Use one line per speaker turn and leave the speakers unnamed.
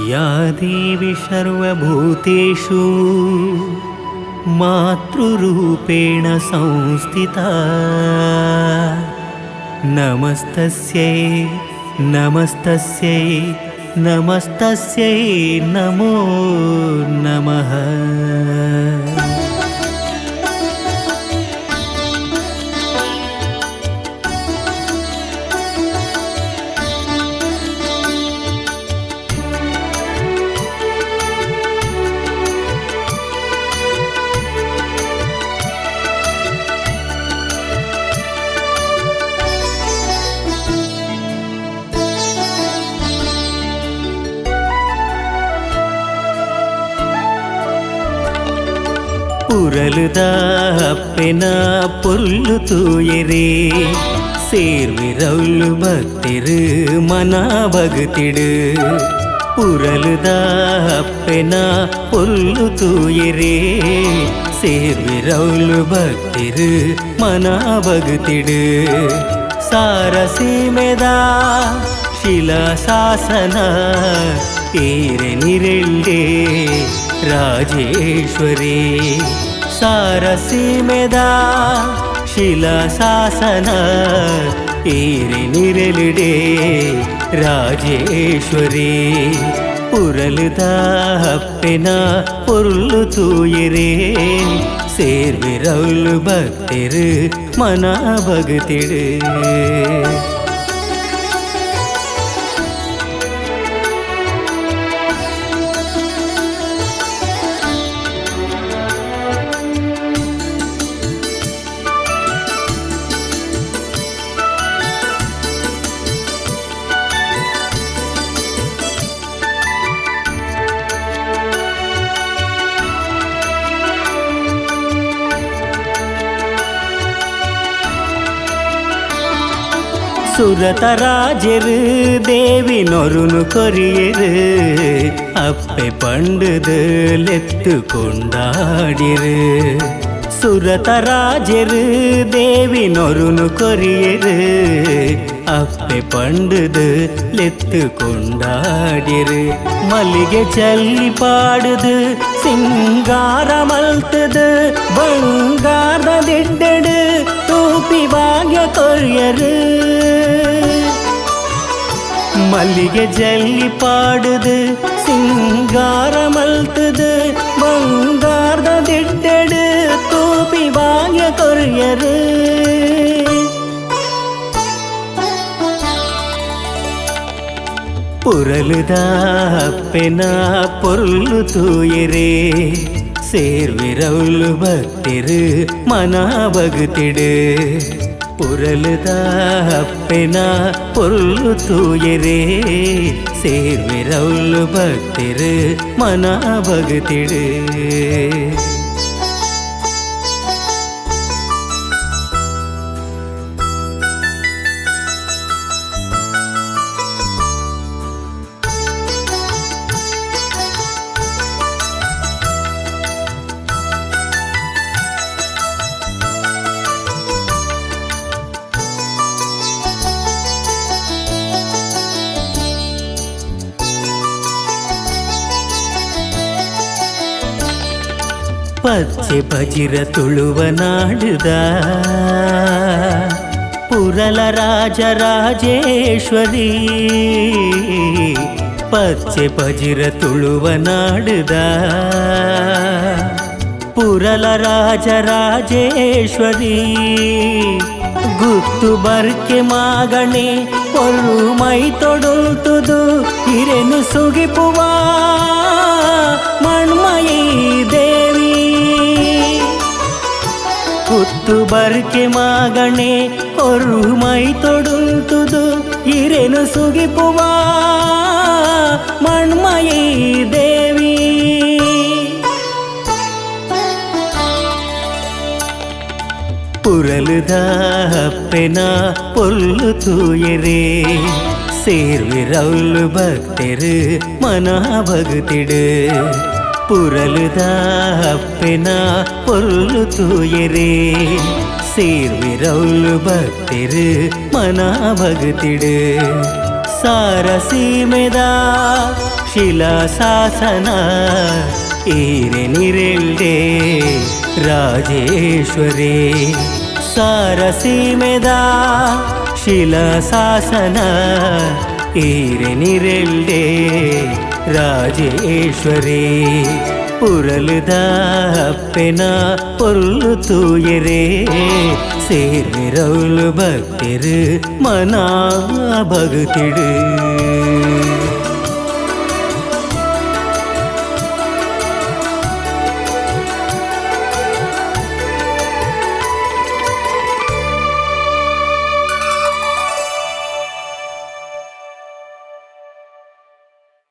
या देवी सर्वभूतेषु मातृरूपेण संस्थिता नमस्तस्यै नमस्तस्यै नमस्तस्यै नमो नमः। പുരലുതാപ്പെന പൊല്ലു തൂയരേ സേർവിരൗലു ഭക്തിര് മനാഭക്തിട് പുരലുതാപ്പെന പൊല്ലു തൂയരേ സേർവിരൗലു ഭക്തിര് മനാഭക്തിട് സാരസീമെദാ ಶಿಲಾಶಾಸನ ಏರೆ ನಿರೆಲ್ಡೆ ರಾಜೇಶ್ವರಿ ಸಾರಸೀಮೆದ ಶಿಲಾಶಾಸನ ಏರೆ ನಿರೆಲ್ಡೆ ರಾಜೇಶ್ವರಿ ಪುರಲುದ ಹಪ್ಪೆನ ಪೊರ್ಲು ತೂಯಿರೇ ಸೇರ್ವಿರೌಲು ಭಕ್ತಿರು ಮನ ಭಕ್ತಿಡು സുരതരാജര് ദേവിനൊരുന്നു കൊറിയര് അപ്പെ പണ്ടുത് ലെത്തു കൊണ്ടാടിര് സുരതരാജര് ദേവിനൊരുന്നു കൊറിയര് അപ്പെ പണ്ടുത് ലെത്തു കൊണ്ടാടിര് മല്ലിಗೆ ചല്ലി പാടുത് സിംഗാര മൽത്തത് ಬಂಗಾರದಿಡ್ಡಡು ತೂಪಿ ಭಾಗ್ಯ ಕೊರಿಯರು ಮಲ್ಲಿಗೆ ಜಲ್ಲಿ ಪಾಡುದು ಸಿಂಗಾರ ಮಲ್ತದು ಬಂಗಾರದಿಡ್ಡಡು ತೂಪಿ ಭಾಗ್ಯ ಕೊರಿಯರು ಪುರಲುದ ಅಪ್ಪೆನ ಪೊರ್ಲು ತೂಯಿರೇ ಸೇರ್ವಿರೌಲು ಭಕ್ತಿರು ಮನ ಭಕ್ತಿಡು ಪುರಲುದ ಅಪ್ಪೆನ ಪೊರ್ಲು ತೂಯಿರೇ ಸೇರ್ವಿರೌಲು ಭಕ್ತಿರು ಮನ ಭಕ್ತಿಡು ಪಚ್ಚೆ ಪಜಿರ ತುಳುವ ನಾಡುದ ಪುರಲ ರಾಜರಾಜೇಶ್ವರಿ ಪಚ್ಚೆ ಪಜಿರ ತುಳುವ ನಾಡುದ ಪುರಲ ರಾಜರಾಜೇಶ್ವರಿ ಗುತ್ತು ಬರ್ಕೆ ಮಾಗಣೆ ಒರು ಮೈ ತೊಡುಲ್ತುದು ಹಿರೆನು ಸುಗಿಪುವ ಮಣ್ಮಯಿ ದೇವಿ ಗುತ್ತು ಬರ್ಕೆ ಮಾಗಣೆ ಒರು ಮೈ ತೊಡುಲ್ತುದು ಹಿರೆನು ಸುಗಿಪುವ ಮಣ್ಮಯಿ ದೇವಿ ಪುರಲುದ ಅಪ್ಪೆನ ಪೊರ್ಲು ತೂಯಿರೇ ಸೇರ್ವಿರೌಲು ಭಕ್ತಿರು ಮನ ಭಕ್ತಿಡು ಪುರಲುದ ಅಪ್ಪೆನ ಪೊರ್ಲು ತೂಯಿರೇ ಸೇರ್ವಿರೌಲು ಭಕ್ತಿರು ಮನ ಭಕ್ತಿಡು ಸಾರಸೀಮೆದ ಶಿಲಾಶಾಸನ ಈರೆನಿರೆಲ್ಡೆ ರಾಜೇಶ್ವರಿ ಸಾರಸೀಮೆದ ಶಿಲಾಶಾಸನ ಈರೆನಿರೆಲ್ಡೆ ರಾಜೇಶ್ವರಿ ಪುರಲುದ ಅಪ್ಪೆನ ಪೊರ್ಲು ತೂಯರೆ ಸೇರ್ವಿರೌಲು ಭಕ್ತಿರು ಮನ ಭಗತಿಡು